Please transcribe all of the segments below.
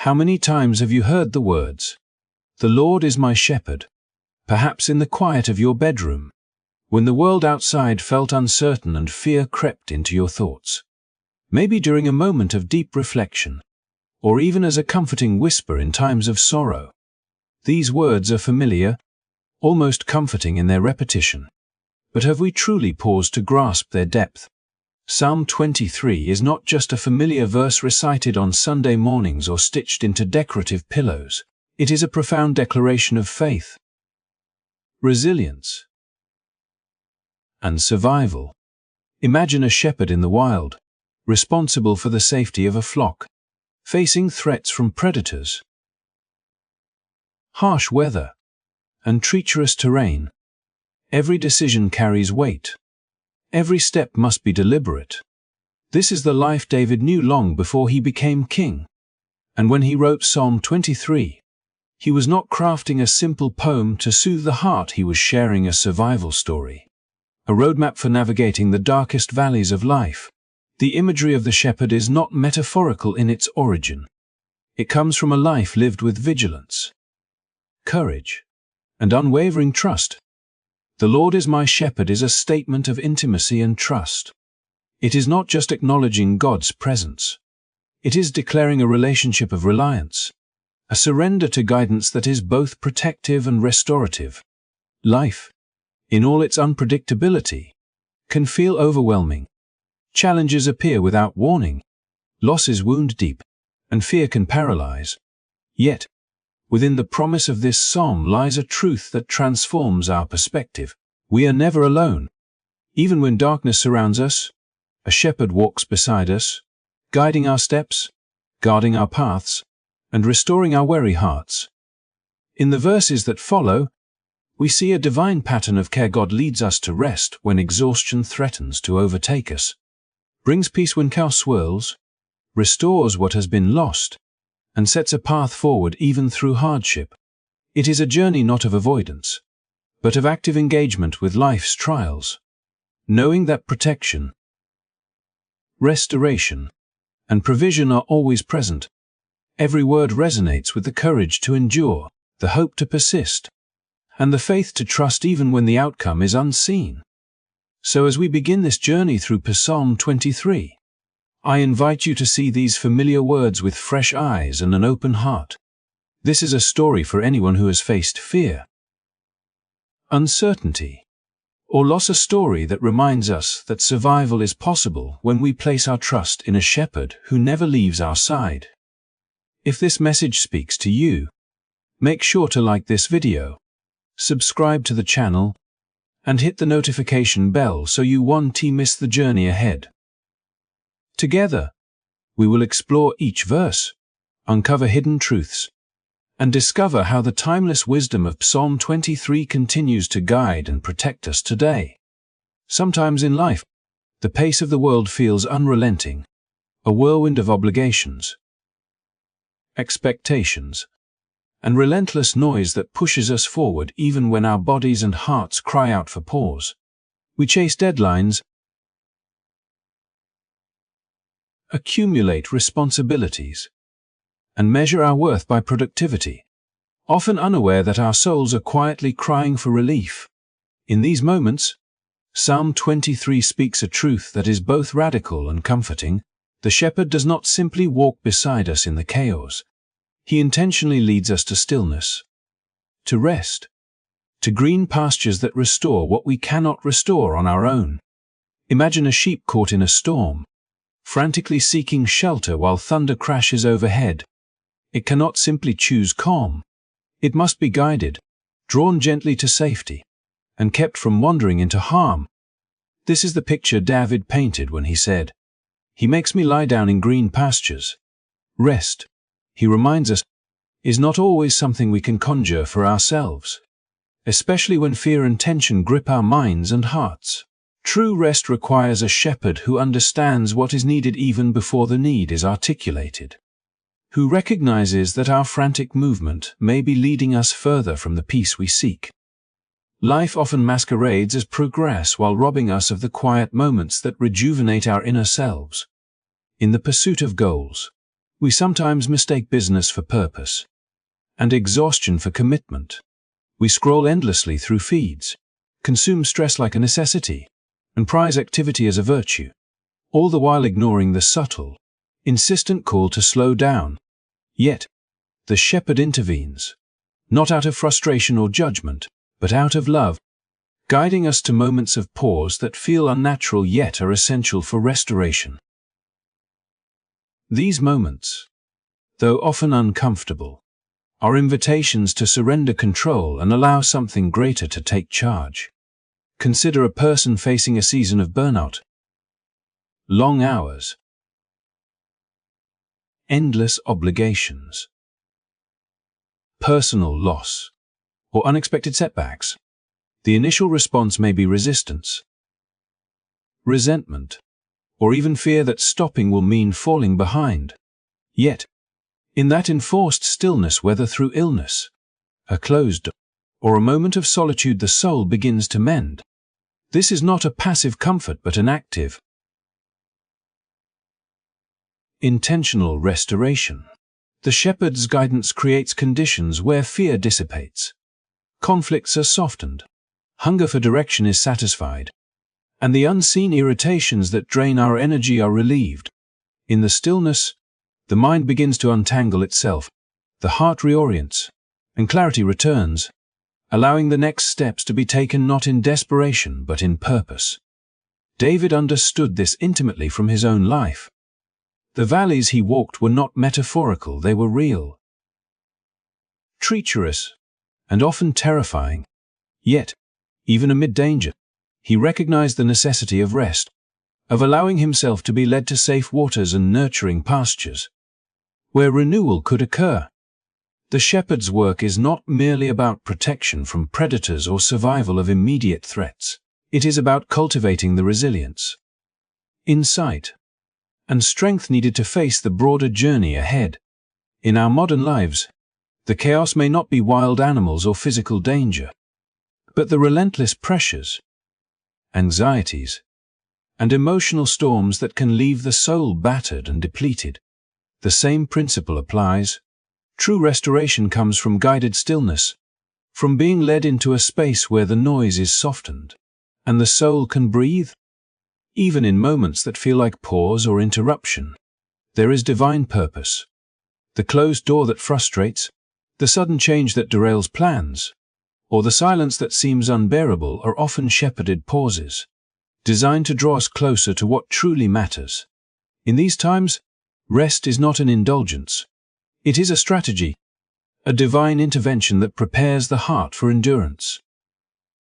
How many times have you heard the words, "The Lord is my shepherd," perhaps in the quiet of your bedroom, when the world outside felt uncertain and fear crept into your thoughts? Maybe during a moment of deep reflection, or even as a comforting whisper in times of sorrow. These words are familiar, almost comforting in their repetition. But have we truly paused to grasp their depth? Psalm 23 is not just a familiar verse recited on Sunday mornings or stitched into decorative pillows. It is a profound declaration of faith, resilience, and survival. Imagine a shepherd in the wild, responsible for the safety of a flock, facing threats from predators, harsh weather, and treacherous terrain. Every decision carries weight. Every step must be deliberate. This is the life David knew long before he became king. And when he wrote Psalm 23, he was not crafting a simple poem to soothe the heart, he was sharing a survival story, a roadmap for navigating the darkest valleys of life. The imagery of the shepherd is not metaphorical in its origin. It comes from a life lived with vigilance, courage, and unwavering trust. The Lord is my shepherd is a statement of intimacy and trust. It is not just acknowledging God's presence. It is declaring a relationship of reliance, a surrender to guidance that is both protective and restorative. Life, in all its unpredictability, can feel overwhelming. Challenges appear without warning, losses wound deep, and fear can paralyze. Yet, within the promise of this psalm lies a truth that transforms our perspective. We are never alone. Even when darkness surrounds us, a shepherd walks beside us, guiding our steps, guarding our paths, and restoring our weary hearts. In the verses that follow, we see a divine pattern of care. God leads us to rest when exhaustion threatens to overtake us, brings peace when chaos swirls, restores what has been lost, and sets a path forward even through hardship. It is a journey not of avoidance, but of active engagement with life's trials, knowing that protection, restoration, and provision are always present. Every word resonates with the courage to endure, the hope to persist, and the faith to trust even when the outcome is unseen. So as we begin this journey through Psalm 23, I invite you to see these familiar words with fresh eyes and an open heart. This is a story for anyone who has faced fear, uncertainty, or loss, a story that reminds us that survival is possible when we place our trust in a shepherd who never leaves our side. If this message speaks to you, make sure to like this video, subscribe to the channel, and hit the notification bell so you won't miss the journey ahead. Together, we will explore each verse, uncover hidden truths, and discover how the timeless wisdom of Psalm 23 continues to guide and protect us today. Sometimes in life, the pace of the world feels unrelenting, a whirlwind of obligations, expectations, and relentless noise that pushes us forward even when our bodies and hearts cry out for pause. We chase deadlines, accumulate responsibilities, and measure our worth by productivity, often unaware that our souls are quietly crying for relief. In these moments, Psalm 23 speaks a truth that is both radical and comforting. The shepherd does not simply walk beside us in the chaos. He intentionally leads us to stillness, to rest, to green pastures that restore what we cannot restore on our own. Imagine a sheep caught in a storm, frantically seeking shelter while thunder crashes overhead. It cannot simply choose calm. It must be guided, drawn gently to safety, and kept from wandering into harm. This is the picture David painted when he said, "He makes me lie down in green pastures." Rest, he reminds us, is not always something we can conjure for ourselves, especially when fear and tension grip our minds and hearts. True rest requires a shepherd who understands what is needed even before the need is articulated, who recognizes that our frantic movement may be leading us further from the peace we seek. Life often masquerades as progress while robbing us of the quiet moments that rejuvenate our inner selves. In the pursuit of goals, We sometimes mistake business for purpose, and exhaustion for commitment. We scroll endlessly through feeds, consume stress like a necessity, and prize activity as a virtue, all the while ignoring the subtle, insistent call to slow down. Yet, the shepherd intervenes, not out of frustration or judgment, but out of love, guiding us to moments of pause that feel unnatural yet are essential for restoration. These moments, though often uncomfortable, are invitations to surrender control and allow something greater to take charge. Consider a person facing a season of burnout. Long hours, endless obligations, personal loss, or unexpected setbacks. The initial response may be resistance, resentment, or even fear that stopping will mean falling behind. Yet, in that enforced stillness, whether through illness, a closed door, or a moment of solitude, the soul begins to mend. This is not a passive comfort but an active, intentional restoration. The shepherd's guidance creates conditions where fear dissipates, conflicts are softened, hunger for direction is satisfied, and the unseen irritations that drain our energy are relieved. In the stillness, the mind begins to untangle itself, the heart reorients, and clarity returns, allowing the next steps to be taken not in desperation but in purpose. David understood this intimately from his own life. The valleys he walked were not metaphorical, they were real, treacherous, and often terrifying. Yet, even amid danger, he recognized the necessity of rest, of allowing himself to be led to safe waters and nurturing pastures, where renewal could occur. The shepherd's work is not merely about protection from predators or survival of immediate threats. It is about cultivating the resilience, insight, and strength needed to face the broader journey ahead. In our modern lives, the chaos may not be wild animals or physical danger, but the relentless pressures, anxieties, and emotional storms that can leave the soul battered and depleted. The same principle applies. True restoration comes from guided stillness, from being led into a space where the noise is softened, and the soul can breathe. Even in moments that feel like pause or interruption, there is divine purpose. The closed door that frustrates, the sudden change that derails plans, or the silence that seems unbearable are often shepherded pauses, designed to draw us closer to what truly matters. In these times, rest is not an indulgence. It is a strategy, a divine intervention that prepares the heart for endurance,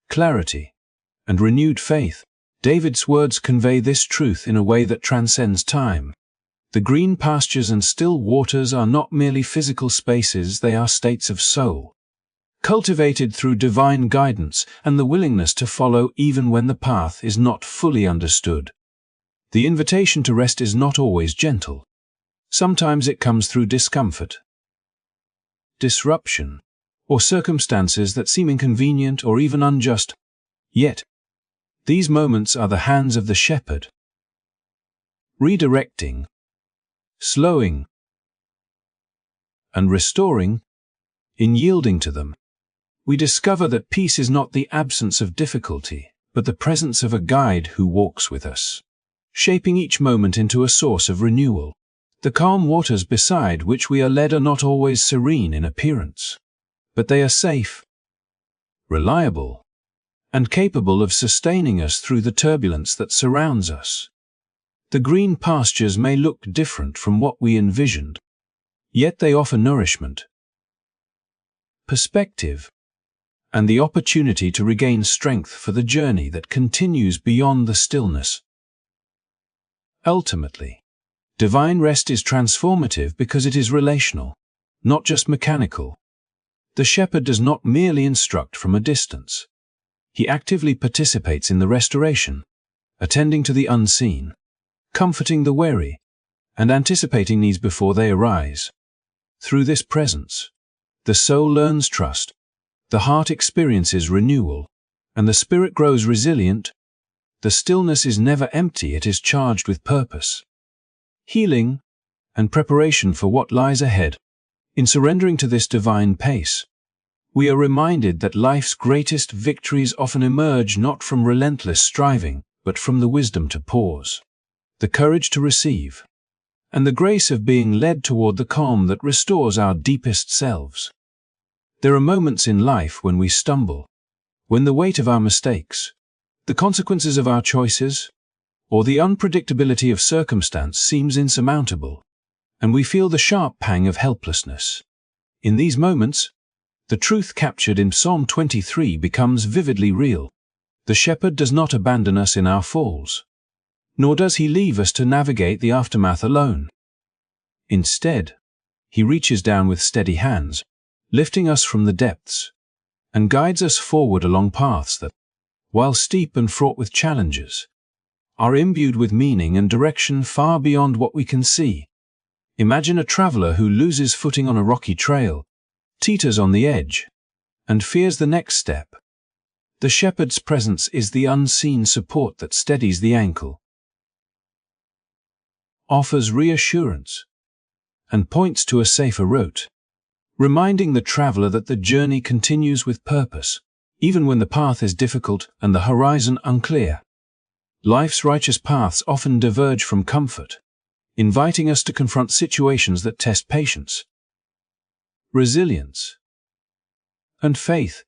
clarity, and renewed faith. David's words convey this truth in a way that transcends time. The green pastures and still waters are not merely physical spaces, they are states of soul, cultivated through divine guidance and the willingness to follow even when the path is not fully understood. The invitation to rest is not always gentle. Sometimes it comes through discomfort, disruption, or circumstances that seem inconvenient or even unjust. Yet, these moments are the hands of the shepherd, redirecting, slowing, and restoring. In yielding to them, we discover that peace is not the absence of difficulty, but the presence of a guide who walks with us, shaping each moment into a source of renewal. The calm waters beside which we are led are not always serene in appearance, but they are safe, reliable, and capable of sustaining us through the turbulence that surrounds us. The green pastures may look different from what we envisioned, yet they offer nourishment, perspective, and the opportunity to regain strength for the journey that continues beyond the stillness. Ultimately, divine rest is transformative because it is relational, not just mechanical. The shepherd does not merely instruct from a distance. He actively participates in the restoration, attending to the unseen, comforting the weary, and anticipating needs before they arise. Through this presence, the soul learns trust, the heart experiences renewal, and the spirit grows resilient. The stillness is never empty, it is charged with purpose, healing, and preparation for what lies ahead. In surrendering to this divine pace, we are reminded that life's greatest victories often emerge not from relentless striving, but from the wisdom to pause, the courage to receive, and the grace of being led toward the calm that restores our deepest selves. There are moments in life when we stumble, when the weight of our mistakes, the consequences of our choices, or the unpredictability of circumstance seems insurmountable, and we feel the sharp pang of helplessness. In these moments, the truth captured in Psalm 23 becomes vividly real. The shepherd does not abandon us in our falls, nor does he leave us to navigate the aftermath alone. Instead, he reaches down with steady hands, lifting us from the depths, and guides us forward along paths that, while steep and fraught with challenges, are imbued with meaning and direction far beyond what we can see. Imagine a traveler who loses footing on a rocky trail, teeters on the edge, and fears the next step. The shepherd's presence is the unseen support that steadies the ankle, offers reassurance, and points to a safer route, reminding the traveler that the journey continues with purpose, even when the path is difficult and the horizon unclear. Life's righteous paths often diverge from comfort, inviting us to confront situations that test patience, resilience, and faith.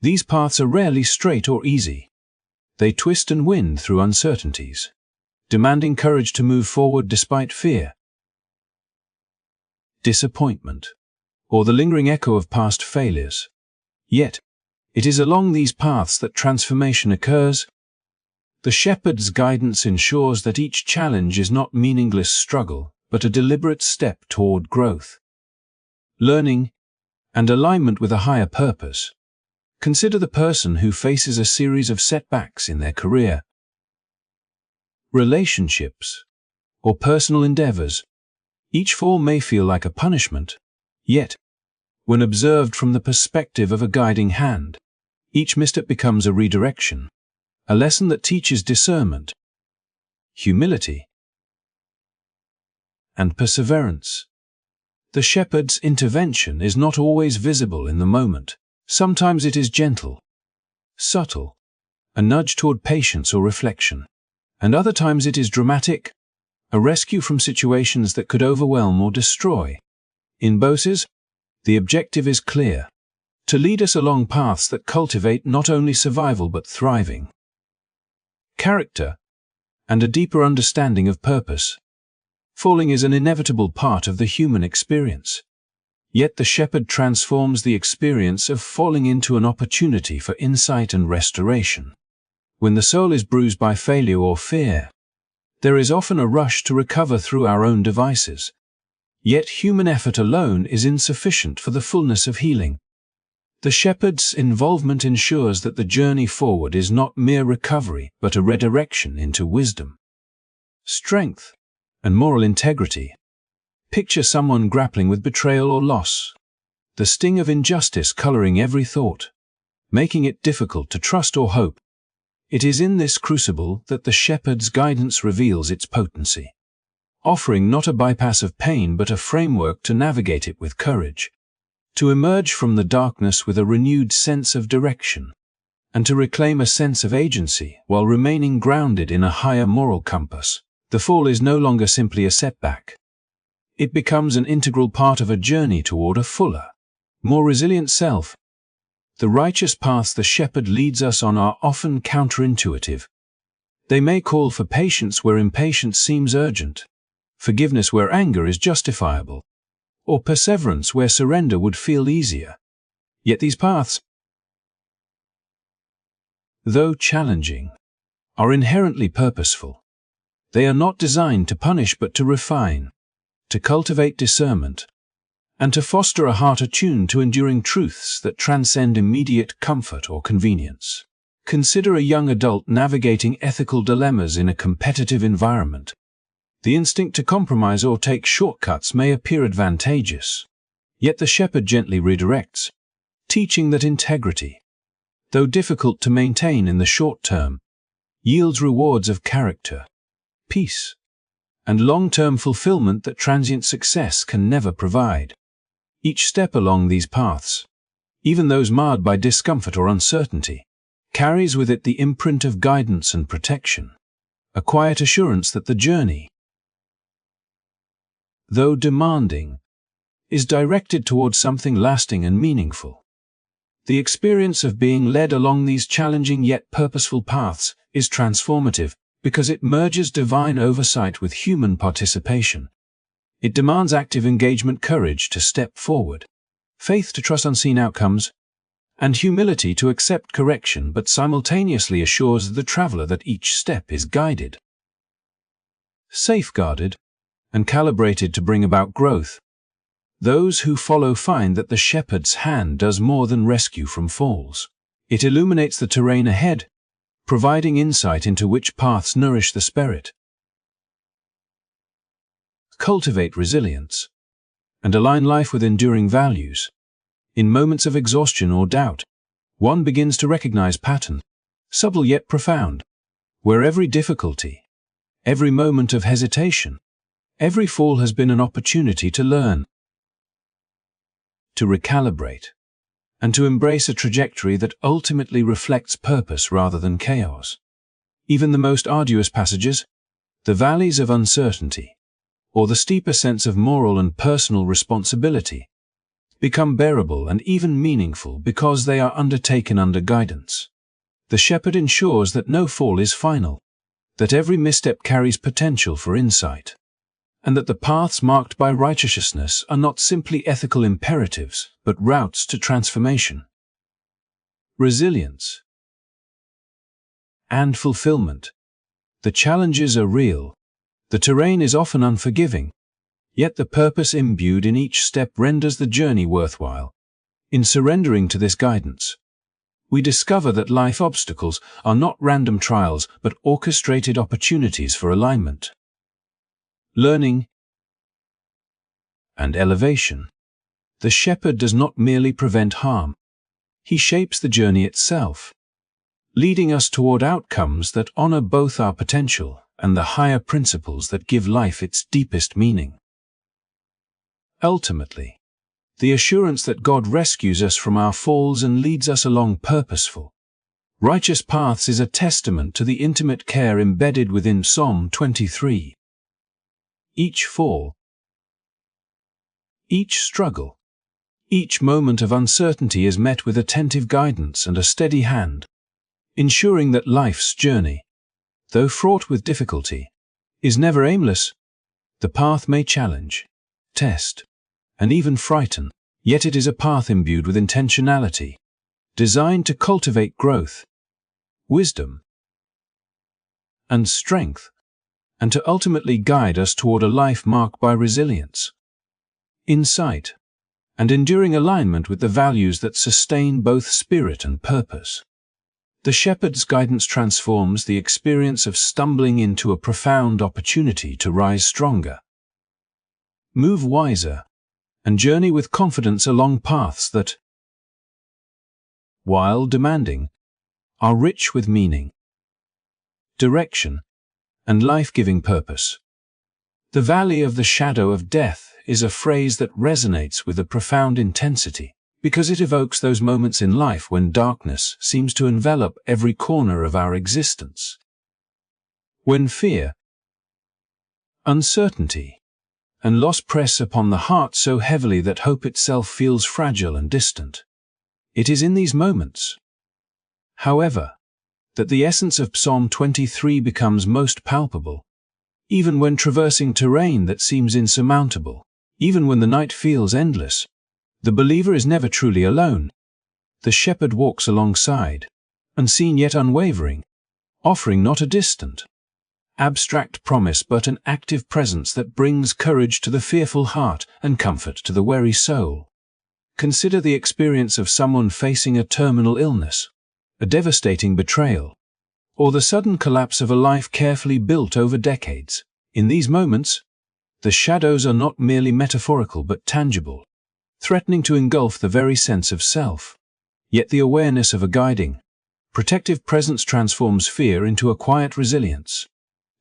These paths are rarely straight or easy. They twist and wind through uncertainties, demanding courage to move forward despite fear, disappointment, or the lingering echo of past failures. Yet, it is along these paths that transformation occurs. The shepherd's guidance ensures that each challenge is not meaningless struggle, but a deliberate step toward growth, learning, and alignment with a higher purpose. Consider the person who faces a series of setbacks in their career, relationships, or personal endeavors. Each fall may feel like a punishment, yet, when observed from the perspective of a guiding hand, each misstep becomes a redirection, a lesson that teaches discernment, humility, and perseverance. The shepherd's intervention is not always visible in the moment. Sometimes it is gentle, subtle, a nudge toward patience or reflection, and other times it is dramatic, a rescue from situations that could overwhelm or destroy. In both cases, the objective is clear: to lead us along paths that cultivate not only survival but thriving, character, and a deeper understanding of purpose. Falling is an inevitable part of the human experience. Yet the shepherd transforms the experience of falling into an opportunity for insight and restoration. When the soul is bruised by failure or fear, there is often a rush to recover through our own devices. Yet human effort alone is insufficient for the fullness of healing. The shepherd's involvement ensures that the journey forward is not mere recovery, but a redirection into wisdom, strength, and moral integrity. Picture someone grappling with betrayal or loss, the sting of injustice coloring every thought, making it difficult to trust or hope. It is in this crucible that the shepherd's guidance reveals its potency, offering not a bypass of pain but a framework to navigate it with courage, to emerge from the darkness with a renewed sense of direction, and to reclaim a sense of agency while remaining grounded in a higher moral compass. The fall is no longer simply a setback. It becomes an integral part of a journey toward a fuller, more resilient self. The righteous paths the shepherd leads us on are often counterintuitive. They may call for patience where impatience seems urgent, forgiveness where anger is justifiable, or perseverance where surrender would feel easier. Yet these paths, though challenging, are inherently purposeful. They are not designed to punish but to refine, to cultivate discernment, and to foster a heart attuned to enduring truths that transcend immediate comfort or convenience. Consider a young adult navigating ethical dilemmas in a competitive environment. The instinct to compromise or take shortcuts may appear advantageous, yet the shepherd gently redirects, teaching that integrity, though difficult to maintain in the short term, yields rewards of character, peace, and long-term fulfillment that transient success can never provide. Each step along these paths, even those marred by discomfort or uncertainty, carries with it the imprint of guidance and protection, a quiet assurance that the journey, though demanding, is directed towards something lasting and meaningful. The experience of being led along these challenging yet purposeful paths is transformative because it merges divine oversight with human participation. It demands active engagement, courage to step forward, faith to trust unseen outcomes, and humility to accept correction, but simultaneously assures the traveler that each step is guided, safeguarded, and calibrated to bring about growth. Those who follow find that the shepherd's hand does more than rescue from falls. It illuminates the terrain ahead, providing insight into which paths nourish the spirit, cultivate resilience, and align life with enduring values. In moments of exhaustion or doubt, one begins to recognize patterns, subtle yet profound, where every difficulty, every moment of hesitation, every fall has been an opportunity to learn, to recalibrate, and to embrace a trajectory that ultimately reflects purpose rather than chaos. Even the most arduous passages, the valleys of uncertainty, or the steeper sense of moral and personal responsibility, become bearable and even meaningful because they are undertaken under guidance. The shepherd ensures that no fall is final, that every misstep carries potential for insight, and that the paths marked by righteousness are not simply ethical imperatives, but routes to transformation, resilience, and fulfillment. The challenges are real, the terrain is often unforgiving, yet the purpose imbued in each step renders the journey worthwhile. In surrendering to this guidance, we discover that life obstacles are not random trials but orchestrated opportunities for alignment, learning, and elevation. The shepherd does not merely prevent harm, he shapes the journey itself, leading us toward outcomes that honor both our potential and the higher principles that give life its deepest meaning. Ultimately, the assurance that God rescues us from our falls and leads us along purposeful, righteous paths is a testament to the intimate care embedded within Psalm 23. Each fall, each struggle, each moment of uncertainty is met with attentive guidance and a steady hand, ensuring that life's journey, though fraught with difficulty, is never aimless. The path may challenge, test, and even frighten, yet it is a path imbued with intentionality, designed to cultivate growth, wisdom, and strength, and to ultimately guide us toward a life marked by resilience, insight, and enduring alignment with the values that sustain both spirit and purpose. The shepherd's guidance transforms the experience of stumbling into a profound opportunity to rise stronger, move wiser, and journey with confidence along paths that, while demanding, are rich with meaning, direction, and life-giving purpose. The valley of the shadow of death is a phrase that resonates with a profound intensity, because it evokes those moments in life when darkness seems to envelop every corner of our existence. When fear, uncertainty, and loss press upon the heart so heavily that hope itself feels fragile and distant. It is in these moments, however, that the essence of Psalm 23 becomes most palpable. Even when traversing terrain that seems insurmountable, even when the night feels endless, the believer is never truly alone. The shepherd walks alongside, unseen yet unwavering, offering not a distant, abstract promise but an active presence that brings courage to the fearful heart and comfort to the weary soul. Consider the experience of someone facing a terminal illness, a devastating betrayal, or the sudden collapse of a life carefully built over decades. In these moments, the shadows are not merely metaphorical but tangible, threatening to engulf the very sense of self. Yet the awareness of a guiding, protective presence transforms fear into a quiet resilience,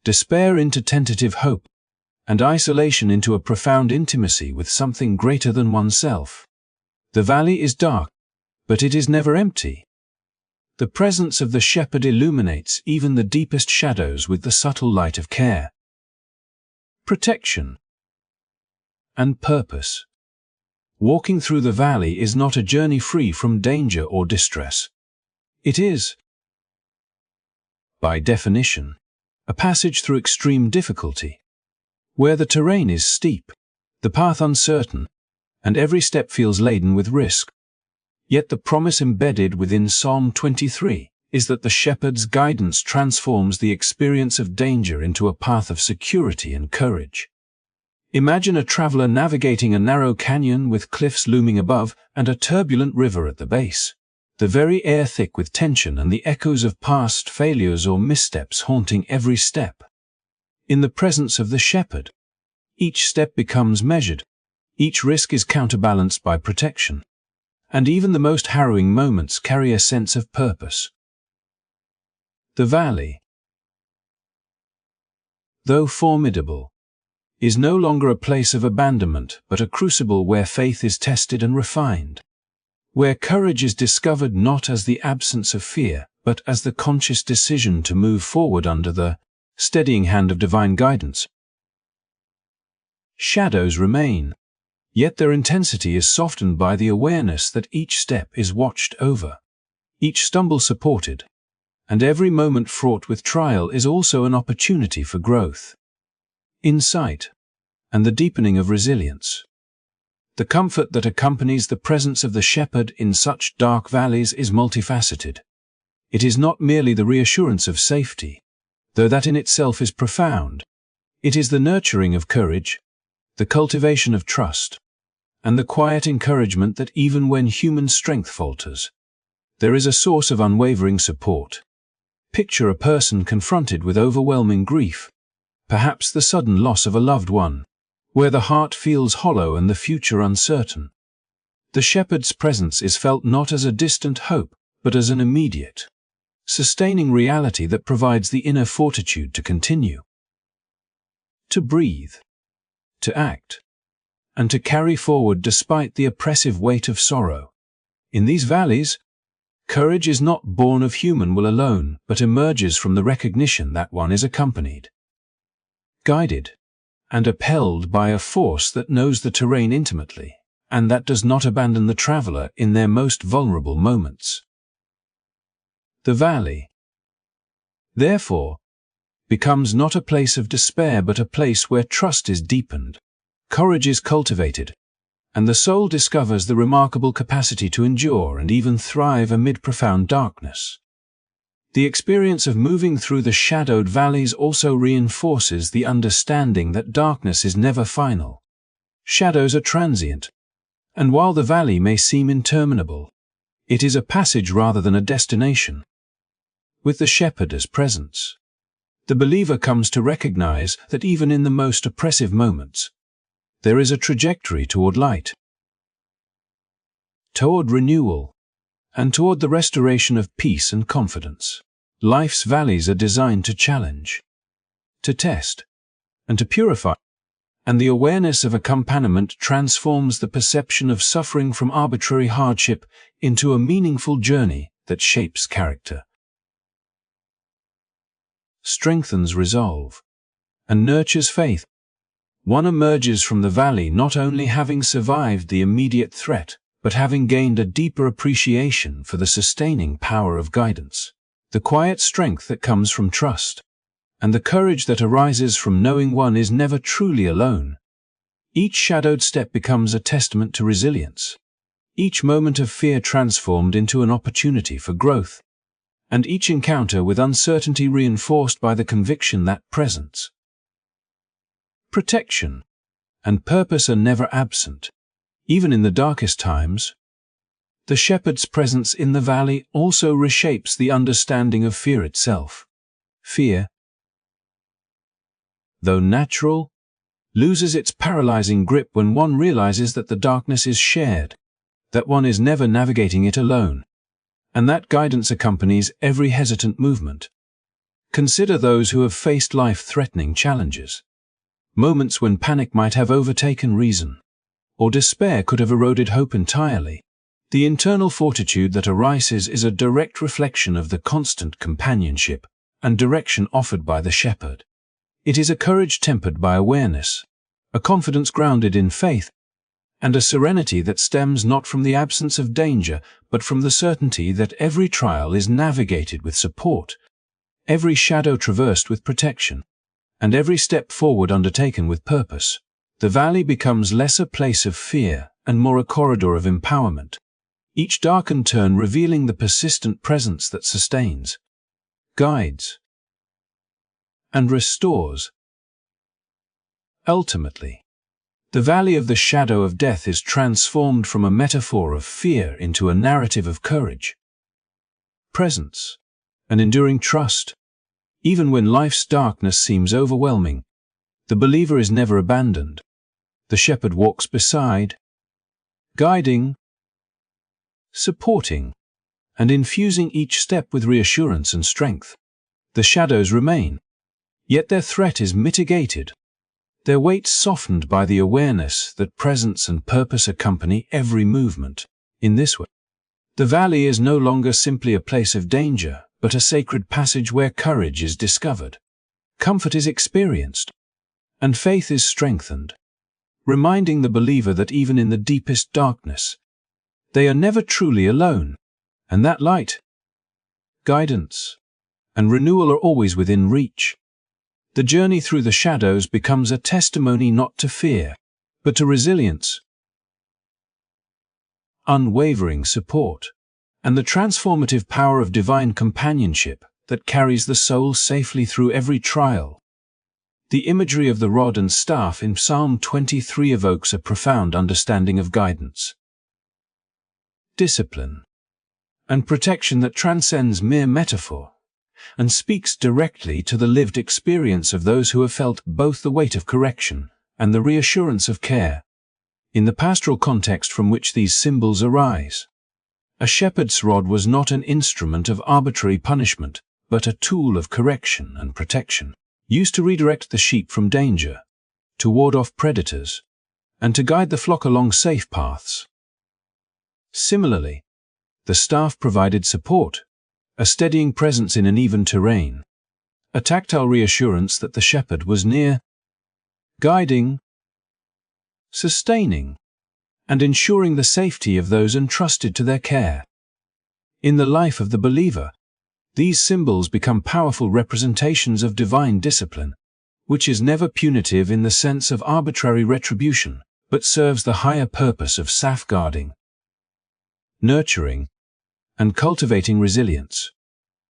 despair into tentative hope, and isolation into a profound intimacy with something greater than oneself. The valley is dark, but it is never empty. The presence of the shepherd illuminates even the deepest shadows with the subtle light of care, protection, and purpose. Walking through the valley is not a journey free from danger or distress. It is, by definition, a passage through extreme difficulty, where the terrain is steep, the path uncertain, and every step feels laden with risk. Yet the promise embedded within Psalm 23 is that the shepherd's guidance transforms the experience of danger into a path of security and courage. Imagine a traveler navigating a narrow canyon with cliffs looming above and a turbulent river at the base, the very air thick with tension and the echoes of past failures or missteps haunting every step. In the presence of the shepherd, each step becomes measured, each risk is counterbalanced by protection, and even the most harrowing moments carry a sense of purpose. The valley, though formidable, is no longer a place of abandonment but a crucible where faith is tested and refined, where courage is discovered not as the absence of fear but as the conscious decision to move forward under the steadying hand of divine guidance. Shadows remain, yet their intensity is softened by the awareness that each step is watched over, each stumble supported, and every moment fraught with trial is also an opportunity for growth, insight, and the deepening of resilience. The comfort that accompanies the presence of the shepherd in such dark valleys is multifaceted. It is not merely the reassurance of safety, though that in itself is profound. It is the nurturing of courage, the cultivation of trust, and the quiet encouragement that even when human strength falters, there is a source of unwavering support. Picture a person confronted with overwhelming grief, perhaps the sudden loss of a loved one, where the heart feels hollow and the future uncertain. The shepherd's presence is felt not as a distant hope, but as an immediate, sustaining reality that provides the inner fortitude to continue, to breathe, to act, and to carry forward despite the oppressive weight of sorrow. In these valleys, courage is not born of human will alone, but emerges from the recognition that one is accompanied, guided, and upheld by a force that knows the terrain intimately, and that does not abandon the traveler in their most vulnerable moments. The valley, therefore, becomes not a place of despair but a place where trust is deepened, courage is cultivated, and the soul discovers the remarkable capacity to endure and even thrive amid profound darkness. The experience of moving through the shadowed valleys also reinforces the understanding that darkness is never final. Shadows are transient, and while the valley may seem interminable, it is a passage rather than a destination. With the shepherd as presence, the believer comes to recognize that even in the most oppressive moments, there is a trajectory toward light, toward renewal, and toward the restoration of peace and confidence. Life's valleys are designed to challenge, to test, and to purify, and the awareness of accompaniment transforms the perception of suffering from arbitrary hardship into a meaningful journey that shapes character, strengthens resolve, and nurtures faith. One emerges from the valley not only having survived the immediate threat, but having gained a deeper appreciation for the sustaining power of guidance, the quiet strength that comes from trust, and the courage that arises from knowing one is never truly alone. Each shadowed step becomes a testament to resilience, each moment of fear transformed into an opportunity for growth, and each encounter with uncertainty reinforced by the conviction that presence, protection, and purpose are never absent. Even in the darkest times, the shepherd's presence in the valley also reshapes the understanding of fear itself. Fear, though natural, loses its paralyzing grip when one realizes that the darkness is shared, that one is never navigating it alone, and that guidance accompanies every hesitant movement. Consider those who have faced life-threatening challenges. moments when panic might have overtaken reason, or despair could have eroded hope entirely. The internal fortitude that arises is a direct reflection of the constant companionship and direction offered by the shepherd. It is a courage tempered by awareness, a confidence grounded in faith, and a serenity that stems not from the absence of danger, but from the certainty that every trial is navigated with support, every shadow traversed with protection, and every step forward undertaken with purpose. The valley becomes less a place of fear and more a corridor of empowerment, each darkened turn revealing the persistent presence that sustains, guides, and restores. Ultimately, the valley of the shadow of death is transformed from a metaphor of fear into a narrative of courage, presence, and enduring trust. Even when life's darkness seems overwhelming, the believer is never abandoned. The shepherd walks beside, guiding, supporting, and infusing each step with reassurance and strength. The shadows remain, yet their threat is mitigated, their weight softened by the awareness that presence and purpose accompany every movement. In this way, the valley is no longer simply a place of danger, but a sacred passage where courage is discovered, comfort is experienced, and faith is strengthened, reminding the believer that even in the deepest darkness, they are never truly alone, and that light, guidance, and renewal are always within reach. The journey through the shadows becomes a testimony not to fear, but to resilience, unwavering support, and the transformative power of divine companionship that carries the soul safely through every trial. The imagery of the rod and staff in Psalm 23 evokes a profound understanding of guidance, discipline, and protection that transcends mere metaphor, and speaks directly to the lived experience of those who have felt both the weight of correction and the reassurance of care. In the pastoral context from which these symbols arise, a shepherd's rod was not an instrument of arbitrary punishment, but a tool of correction and protection, used to redirect the sheep from danger, to ward off predators, and to guide the flock along safe paths. Similarly, the staff provided support, a steadying presence in uneven terrain, a tactile reassurance that the shepherd was near, guiding, sustaining, and ensuring the safety of those entrusted to their care. In the life of the believer, these symbols become powerful representations of divine discipline, which is never punitive in the sense of arbitrary retribution, but serves the higher purpose of safeguarding, nurturing, and cultivating resilience.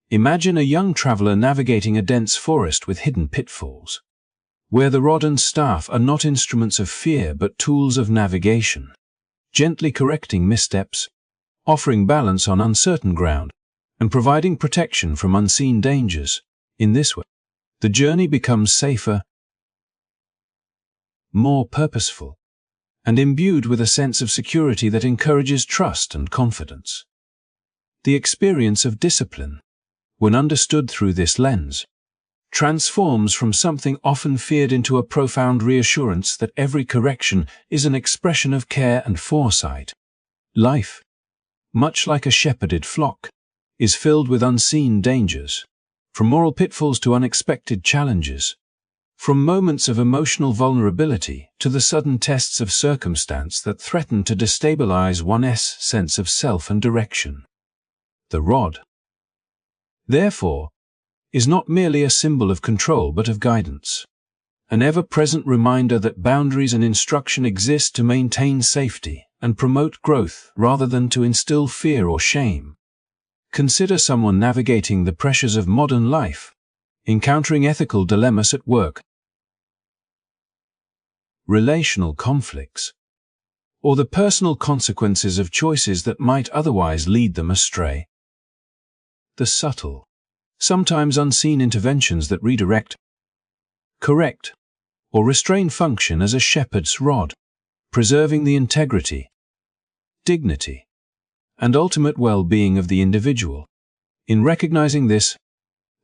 Imagine a young traveler navigating a dense forest with hidden pitfalls, where the rod and staff are not instruments of fear but tools of navigation, gently correcting missteps, offering balance on uncertain ground, and providing protection from unseen dangers. In this way, the journey becomes safer, more purposeful, and imbued with a sense of security that encourages trust and confidence. The experience of discipline, when understood through this lens, transforms from something often feared into a profound reassurance that every correction is an expression of care and foresight. Life, much like a shepherded flock, is filled with unseen dangers, from moral pitfalls to unexpected challenges, from moments of emotional vulnerability to the sudden tests of circumstance that threaten to destabilize one's sense of self and direction. The rod, therefore, is not merely a symbol of control but of guidance, an ever-present reminder that boundaries and instruction exist to maintain safety and promote growth rather than to instill fear or shame. Consider someone navigating the pressures of modern life, encountering ethical dilemmas at work, relational conflicts, or the personal consequences of choices that might otherwise lead them astray. The subtle, sometimes unseen interventions that redirect, correct, or restrain function as a shepherd's rod, preserving the integrity, dignity, and ultimate well-being of the individual. In recognizing this,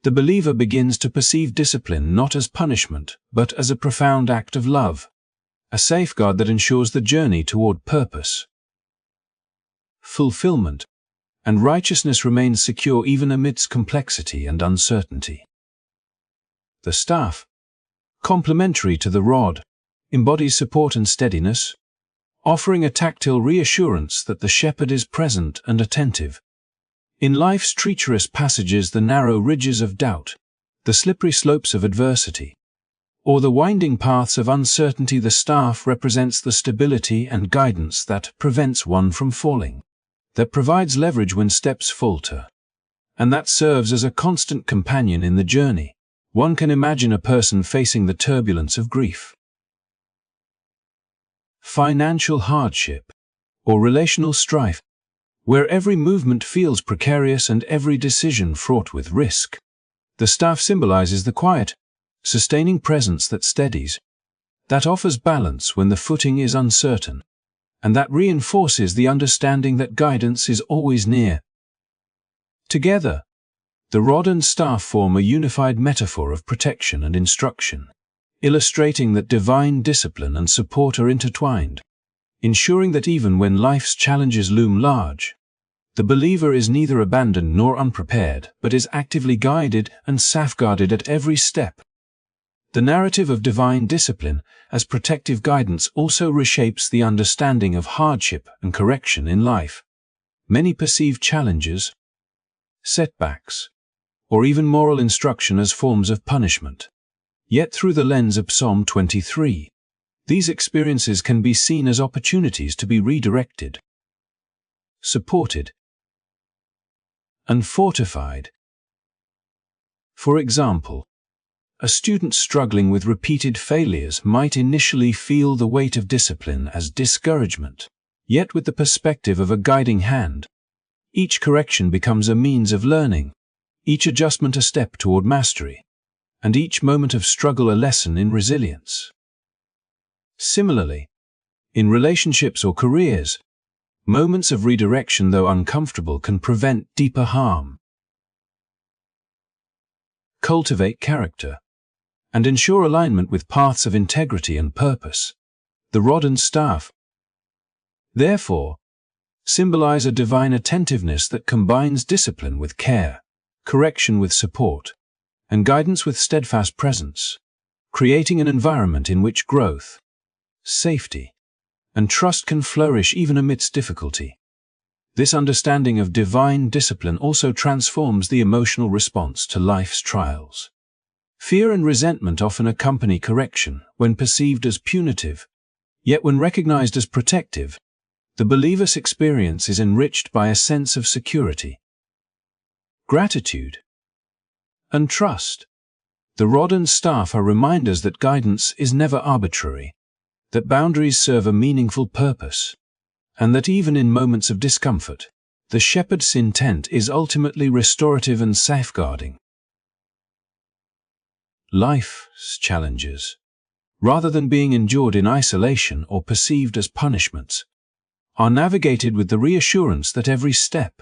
The believer begins to perceive discipline not as punishment, but as a profound act of love, a safeguard that ensures the journey toward purpose, fulfillment, and righteousness remains secure even amidst complexity and uncertainty. The staff, complementary to the rod, embodies support and steadiness, offering a tactile reassurance that the shepherd is present and attentive. In life's treacherous passages, the narrow ridges of doubt, the slippery slopes of adversity, or the winding paths of uncertainty, the staff represents the stability and guidance that prevents one from falling, that provides leverage when steps falter, and that serves as a constant companion in the journey. One can imagine a person facing the turbulence of grief, financial hardship, or relational strife, where every movement feels precarious and every decision fraught with risk. The staff symbolizes the quiet, sustaining presence that steadies, that offers balance when the footing is uncertain, and that reinforces the understanding that guidance is always near. Together, the rod and staff form a unified metaphor of protection and instruction, illustrating that divine discipline and support are intertwined, ensuring that even when life's challenges loom large, the believer is neither abandoned nor unprepared, but is actively guided and safeguarded at every step. The narrative of divine discipline as protective guidance also reshapes the understanding of hardship and correction in life. Many perceive challenges, setbacks, or even moral instruction as forms of punishment. Yet through the lens of Psalm 23, these experiences can be seen as opportunities to be redirected, supported, and fortified. For example, a student struggling with repeated failures might initially feel the weight of discipline as discouragement, yet with the perspective of a guiding hand, each correction becomes a means of learning, each adjustment a step toward mastery, and each moment of struggle a lesson in resilience. Similarly, in relationships or careers, moments of redirection, though uncomfortable, can prevent deeper harm, cultivate character, and ensure alignment with paths of integrity and purpose. The rod and staff, therefore, symbolize a divine attentiveness that combines discipline with care, correction with support, and guidance with steadfast presence, creating an environment in which growth, safety, and trust can flourish even amidst difficulty. This understanding of divine discipline also transforms the emotional response to life's trials. Fear and resentment often accompany correction when perceived as punitive, yet when recognized as protective, the believer's experience is enriched by a sense of security, gratitude, and trust. The rod and staff are reminders that guidance is never arbitrary, that boundaries serve a meaningful purpose, and that even in moments of discomfort, the shepherd's intent is ultimately restorative and safeguarding. Life's challenges, rather than being endured in isolation or perceived as punishments, are navigated with the reassurance that every step,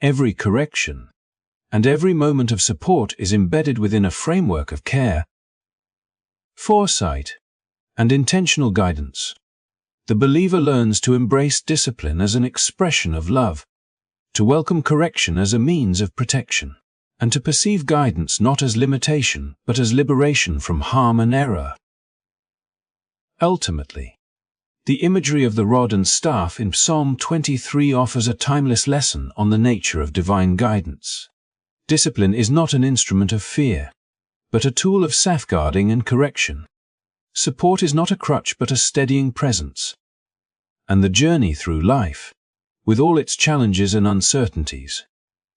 every correction, and every moment of support is embedded within a framework of care, foresight, and intentional guidance. The believer learns to embrace discipline as an expression of love, to welcome correction as a means of protection, and to perceive guidance not as limitation but as liberation from harm and error. Ultimately, the imagery of the rod and staff in Psalm 23 offers a timeless lesson on the nature of divine guidance. Discipline is not an instrument of fear, but a tool of safeguarding and correction. Support is not a crutch but a steadying presence. And the journey through life, with all its challenges and uncertainties,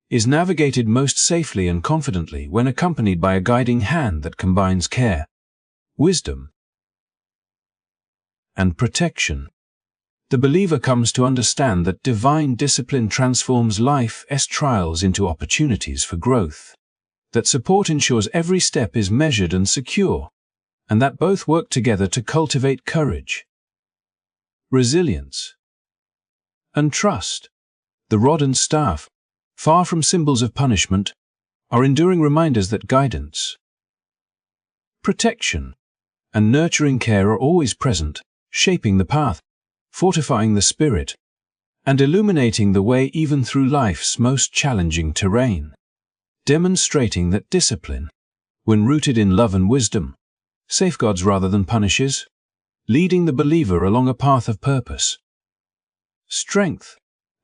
is navigated most safely and confidently when accompanied by a guiding hand that combines care, wisdom, and protection. The believer comes to understand that divine discipline transforms life's trials into opportunities for growth, that support ensures every step is measured and secure, and that both work together to cultivate courage, resilience, and trust. The rod and staff, far from symbols of punishment, are enduring reminders that guidance, protection, and nurturing care are always present, shaping the path, fortifying the spirit, and illuminating the way even through life's most challenging terrain, demonstrating that discipline, when rooted in love and wisdom, safeguards rather than punishes, leading the believer along a path of purpose, strength,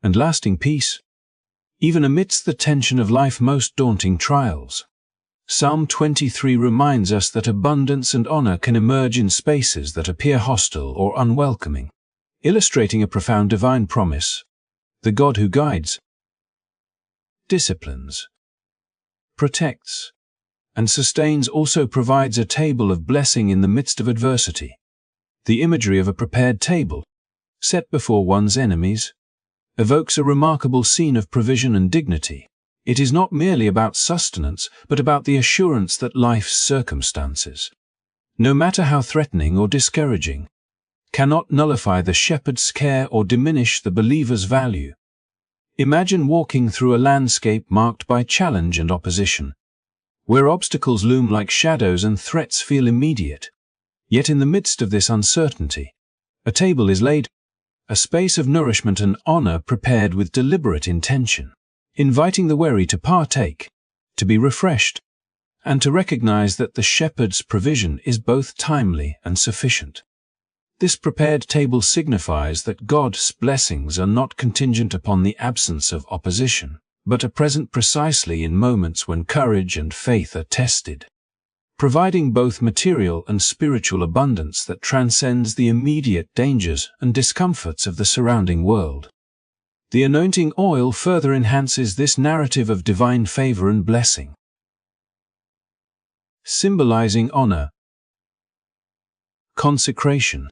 and lasting peace, even amidst the tension of life's most daunting trials. Psalm 23 reminds us that abundance and honor can emerge in spaces that appear hostile or unwelcoming, illustrating a profound divine promise. The God who guides, disciplines, protects, and sustains also provides a table of blessing in the midst of adversity. The imagery of a prepared table, set before one's enemies, evokes a remarkable scene of provision and dignity. It is not merely about sustenance, but about the assurance that life's circumstances, no matter how threatening or discouraging, cannot nullify the shepherd's care or diminish the believer's value. Imagine walking through a landscape marked by challenge and opposition, where obstacles loom like shadows and threats feel immediate. Yet in the midst of this uncertainty, a table is laid, a space of nourishment and honor prepared with deliberate intention, inviting the weary to partake, to be refreshed, and to recognize that the shepherd's provision is both timely and sufficient. This prepared table signifies that God's blessings are not contingent upon the absence of opposition, but are present precisely in moments when courage and faith are tested, providing both material and spiritual abundance that transcends the immediate dangers and discomforts of the surrounding world. The anointing oil further enhances this narrative of divine favor and blessing, symbolizing honor, consecration,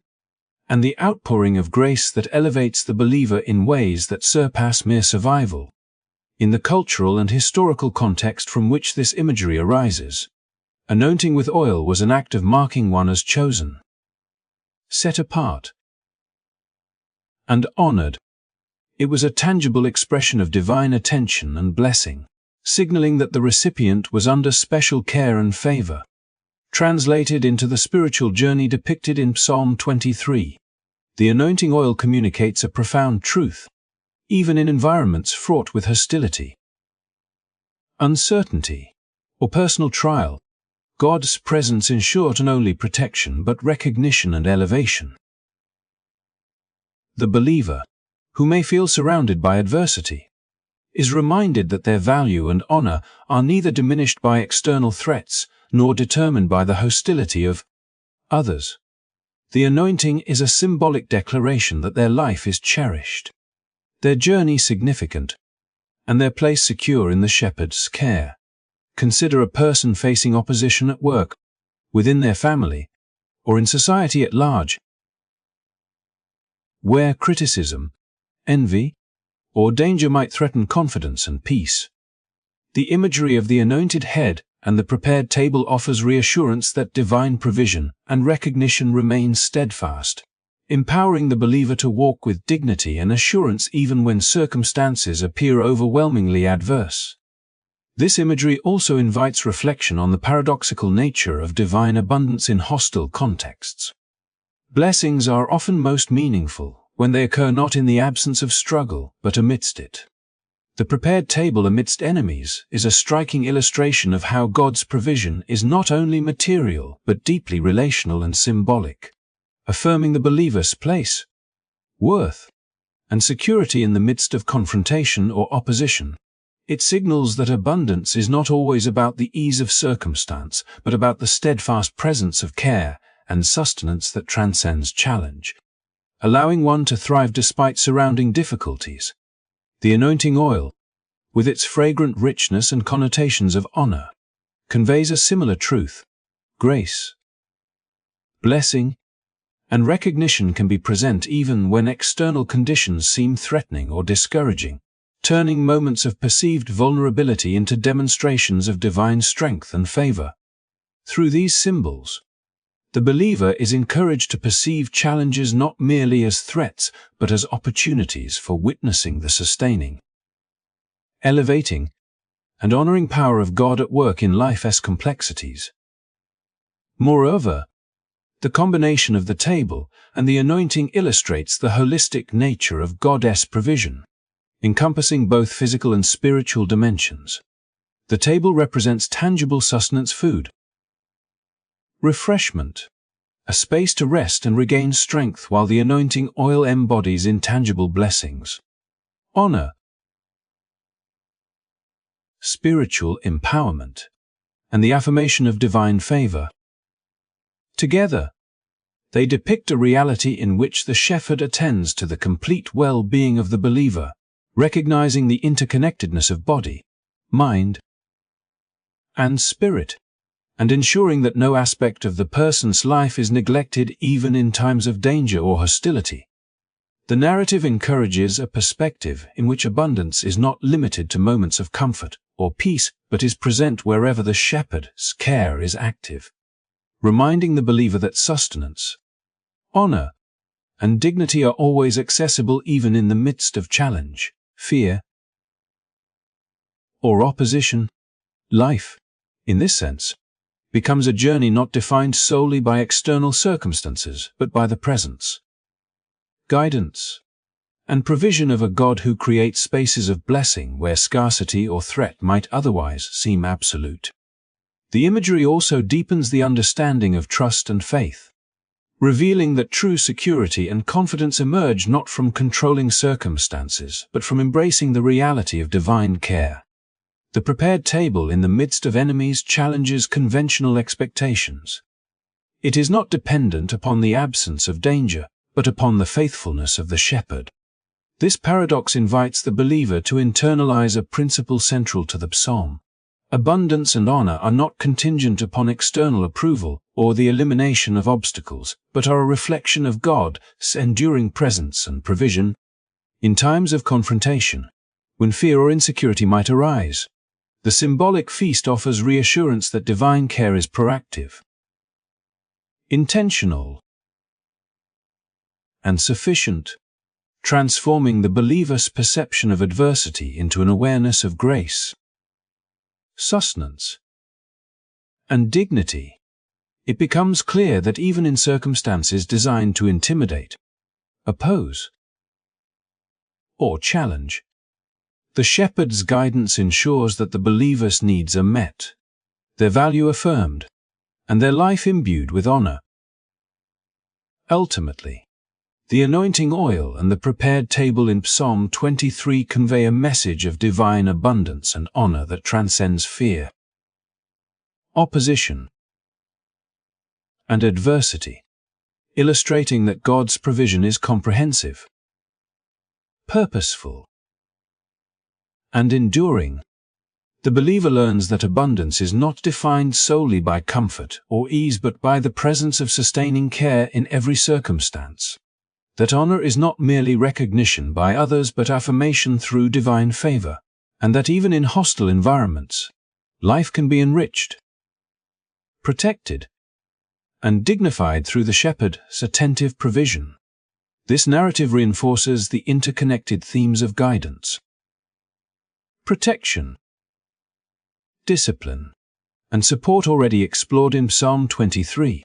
and the outpouring of grace that elevates the believer in ways that surpass mere survival. In the cultural and historical context from which this imagery arises, anointing with oil was an act of marking one as chosen, set apart, and honored. It was a tangible expression of divine attention and blessing, signaling that the recipient was under special care and favor. Translated into the spiritual journey depicted in Psalm 23, the anointing oil communicates a profound truth, even in environments fraught with hostility, uncertainty, or personal trial. God's presence ensured not only protection but recognition and elevation. The believer, who may feel surrounded by adversity, is reminded that their value and honor are neither diminished by external threats nor determined by the hostility of others. The anointing is a symbolic declaration that their life is cherished, their journey significant, and their place secure in the shepherd's care. Consider a person facing opposition at work, within their family, or in society at large, where criticism, envy, or danger might threaten confidence and peace. The imagery of the anointed head and the prepared table offers reassurance that divine provision and recognition remain steadfast, empowering the believer to walk with dignity and assurance even when circumstances appear overwhelmingly adverse. This imagery also invites reflection on the paradoxical nature of divine abundance in hostile contexts. Blessings are often most meaningful when they occur not in the absence of struggle, but amidst it. The prepared table amidst enemies is a striking illustration of how God's provision is not only material but deeply relational and symbolic, affirming the believer's place, worth, and security in the midst of confrontation or opposition. It signals that abundance is not always about the ease of circumstance, but about the steadfast presence of care and sustenance that transcends challenge, allowing one to thrive despite surrounding difficulties. The anointing oil, with its fragrant richness and connotations of honor, conveys a similar truth. Grace, blessing, and recognition can be present even when external conditions seem threatening or discouraging, turning moments of perceived vulnerability into demonstrations of divine strength and favor. Through these symbols, the believer is encouraged to perceive challenges not merely as threats, but as opportunities for witnessing the sustaining, elevating, and honoring power of God at work in life's complexities. Moreover, the combination of the table and the anointing illustrates the holistic nature of God's provision, encompassing both physical and spiritual dimensions. The table represents tangible sustenance, food, refreshment, a space to rest and regain strength, while the anointing oil embodies intangible blessings, honor, spiritual empowerment, and the affirmation of divine favor. Together, they depict a reality in which the shepherd attends to the complete well-being of the believer, recognizing the interconnectedness of body, mind, and spirit, and ensuring that no aspect of the person's life is neglected even in times of danger or hostility. The narrative encourages a perspective in which abundance is not limited to moments of comfort or peace, but is present wherever the shepherd's care is active, reminding the believer that sustenance, honor, and dignity are always accessible even in the midst of challenge, fear, or opposition. Life, in this sense, becomes a journey not defined solely by external circumstances, but by the presence, guidance, and provision of a God who creates spaces of blessing where scarcity or threat might otherwise seem absolute. The imagery also deepens the understanding of trust and faith, revealing that true security and confidence emerge not from controlling circumstances, but from embracing the reality of divine care. The prepared table in the midst of enemies challenges conventional expectations. It is not dependent upon the absence of danger, but upon the faithfulness of the shepherd. This paradox invites the believer to internalize a principle central to the psalm. Abundance and honor are not contingent upon external approval or the elimination of obstacles, but are a reflection of God's enduring presence and provision. In times of confrontation, when fear or insecurity might arise, the symbolic feast offers reassurance that divine care is proactive, intentional, and sufficient, transforming the believer's perception of adversity into an awareness of grace, sustenance, and dignity. It becomes clear that even in circumstances designed to intimidate, oppose, or challenge, the shepherd's guidance ensures that the believer's needs are met, their value affirmed, and their life imbued with honor. Ultimately, the anointing oil and the prepared table in Psalm 23 convey a message of divine abundance and honor that transcends fear, opposition, and adversity, illustrating that God's provision is comprehensive, purposeful, and enduring. The believer learns that abundance is not defined solely by comfort or ease, but by the presence of sustaining care in every circumstance. That honor is not merely recognition by others but affirmation through divine favor, and that even in hostile environments, life can be enriched, protected, and dignified through the shepherd's attentive provision. This narrative reinforces the interconnected themes of guidance, protection, discipline, and support already explored in Psalm 23,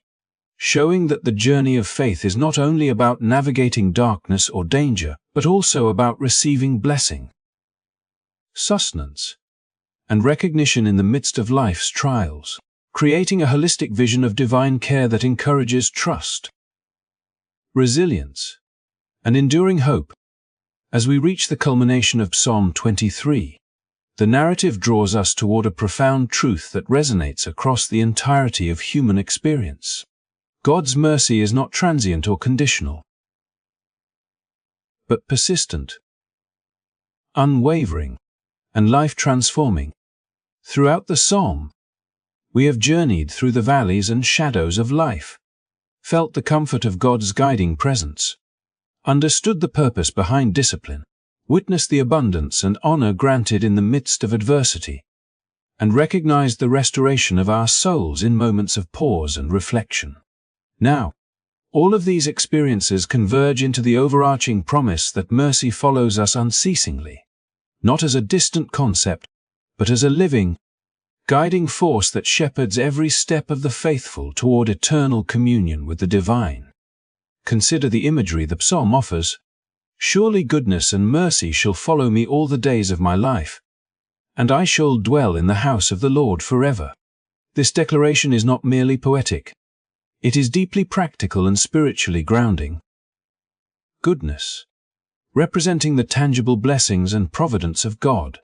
showing that the journey of faith is not only about navigating darkness or danger, but also about receiving blessing, sustenance, and recognition in the midst of life's trials, creating a holistic vision of divine care that encourages trust, resilience, and enduring hope. As we reach the culmination of Psalm 23, the narrative draws us toward a profound truth that resonates across the entirety of human experience. God's mercy is not transient or conditional, but persistent, unwavering, and life-transforming. Throughout the psalm, we have journeyed through the valleys and shadows of life, felt the comfort of God's guiding presence, understood the purpose behind discipline, witnessed the abundance and honor granted in the midst of adversity, and recognized the restoration of our souls in moments of pause and reflection. Now, all of these experiences converge into the overarching promise that mercy follows us unceasingly, not as a distant concept, but as a living, guiding force that shepherds every step of the faithful toward eternal communion with the divine. Consider the imagery the psalm offers. Surely goodness and mercy shall follow me all the days of my life, and I shall dwell in the house of the Lord forever. This declaration is not merely poetic. It is deeply practical and spiritually grounding. Goodness, representing the tangible blessings and providence of God,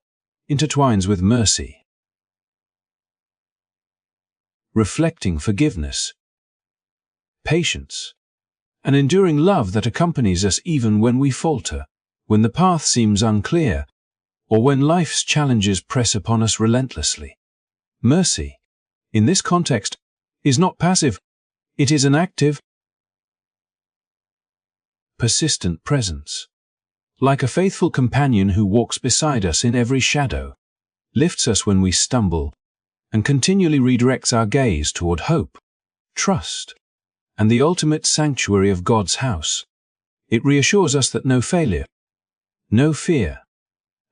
intertwines with mercy, reflecting forgiveness, patience, an enduring love that accompanies us even when we falter, when the path seems unclear, or when life's challenges press upon us relentlessly. Mercy, in this context, is not passive, it is an active, persistent presence. Like a faithful companion who walks beside us in every shadow, lifts us when we stumble, and continually redirects our gaze toward hope, trust, and the ultimate sanctuary of God's house. It reassures us that no failure, no fear,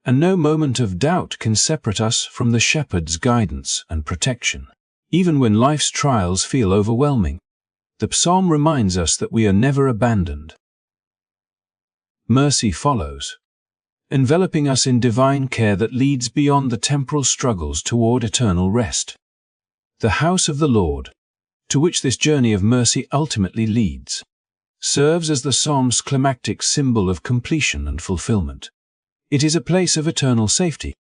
and no moment of doubt can separate us from the shepherd's guidance and protection. Even when life's trials feel overwhelming, the psalm reminds us that we are never abandoned. Mercy follows, enveloping us in divine care that leads beyond the temporal struggles toward eternal rest. The house of the Lord, to which this journey of mercy ultimately leads, serves as the psalm's climactic symbol of completion and fulfillment. It is a place of eternal safety,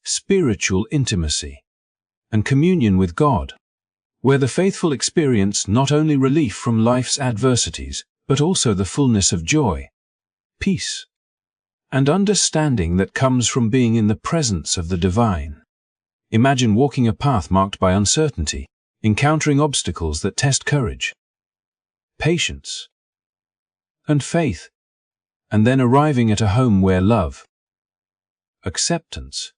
spiritual intimacy, and communion with God, where the faithful experience not only relief from life's adversities, but also the fullness of joy, peace, and understanding that comes from being in the presence of the divine. Imagine walking a path marked by uncertainty, encountering obstacles that test courage, patience, and faith, and then arriving at a home where love, acceptance,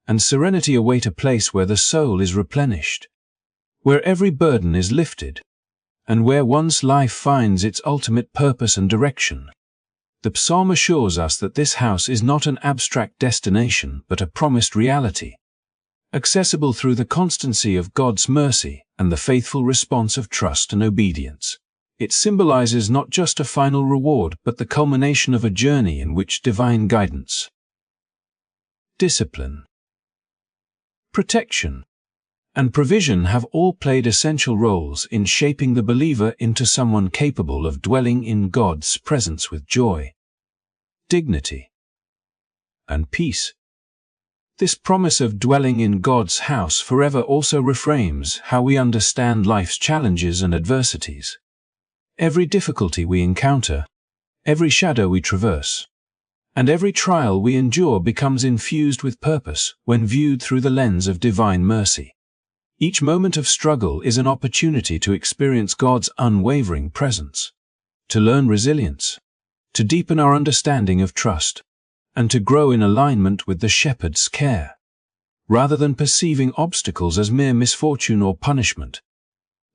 and serenity await, a place where the soul is replenished, where every burden is lifted, and where one's life finds its ultimate purpose and direction. The psalm assures us that this house is not an abstract destination but a promised reality, accessible through the constancy of God's mercy and the faithful response of trust and obedience. It symbolizes not just a final reward but the culmination of a journey in which divine guidance, discipline, protection, and provision have all played essential roles in shaping the believer into someone capable of dwelling in God's presence with joy, dignity, and peace. This promise of dwelling in God's house forever also reframes how we understand life's challenges and adversities. Every difficulty we encounter, every shadow we traverse, and every trial we endure becomes infused with purpose when viewed through the lens of divine mercy. Each moment of struggle is an opportunity to experience God's unwavering presence, to learn resilience, to deepen our understanding of trust, and to grow in alignment with the shepherd's care. Rather than perceiving obstacles as mere misfortune or punishment,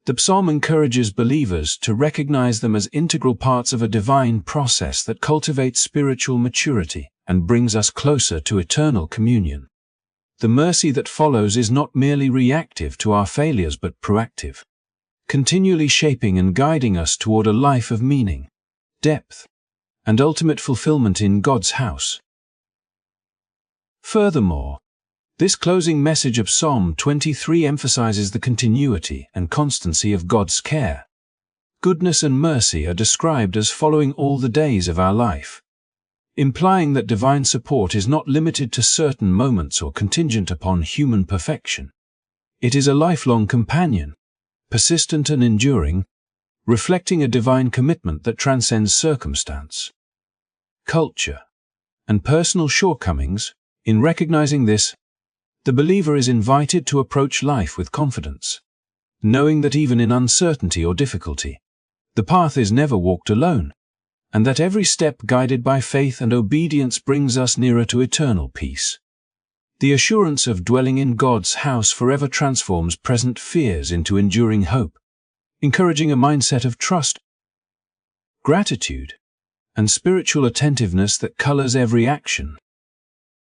the psalm encourages believers to recognize them as integral parts of a divine process that cultivates spiritual maturity and brings us closer to eternal communion. The mercy that follows is not merely reactive to our failures but proactive, continually shaping and guiding us toward a life of meaning, depth, and ultimate fulfillment in God's house. Furthermore, this closing message of Psalm 23 emphasizes the continuity and constancy of God's care. Goodness and mercy are described as following all the days of our life, implying that divine support is not limited to certain moments or contingent upon human perfection. It is a lifelong companion, persistent and enduring, reflecting a divine commitment that transcends circumstance, culture, and personal shortcomings. In recognizing this, the believer is invited to approach life with confidence, knowing that even in uncertainty or difficulty, the path is never walked alone, and that every step guided by faith and obedience brings us nearer to eternal peace. The assurance of dwelling in God's house forever transforms present fears into enduring hope, encouraging a mindset of trust, gratitude, and spiritual attentiveness that colors every action,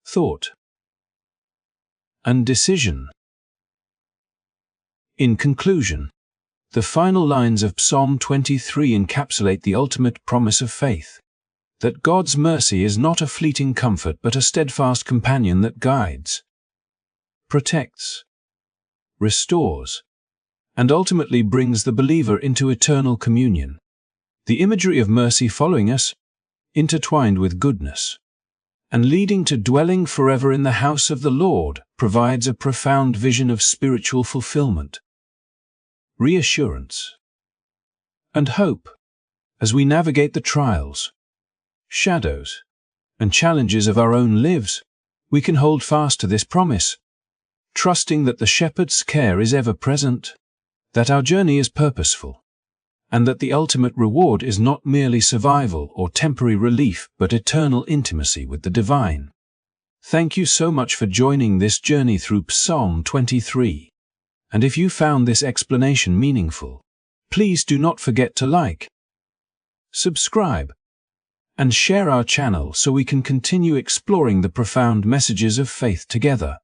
thought, and decision. In conclusion, the final lines of Psalm 23 encapsulate the ultimate promise of faith, that God's mercy is not a fleeting comfort but a steadfast companion that guides, protects, restores, and ultimately brings the believer into eternal communion. The imagery of mercy following us, intertwined with goodness, and leading to dwelling forever in the house of the Lord, provides a profound vision of spiritual fulfillment, reassurance, and hope. As we navigate the trials, shadows, and challenges of our own lives, we can hold fast to this promise, trusting that the Shepherd's care is ever present, that our journey is purposeful, and that the ultimate reward is not merely survival or temporary relief but eternal intimacy with the divine. Thank you so much for joining this journey through Psalm 23. And if you found this explanation meaningful, please do not forget to like, subscribe, and share our channel so we can continue exploring the profound messages of faith together.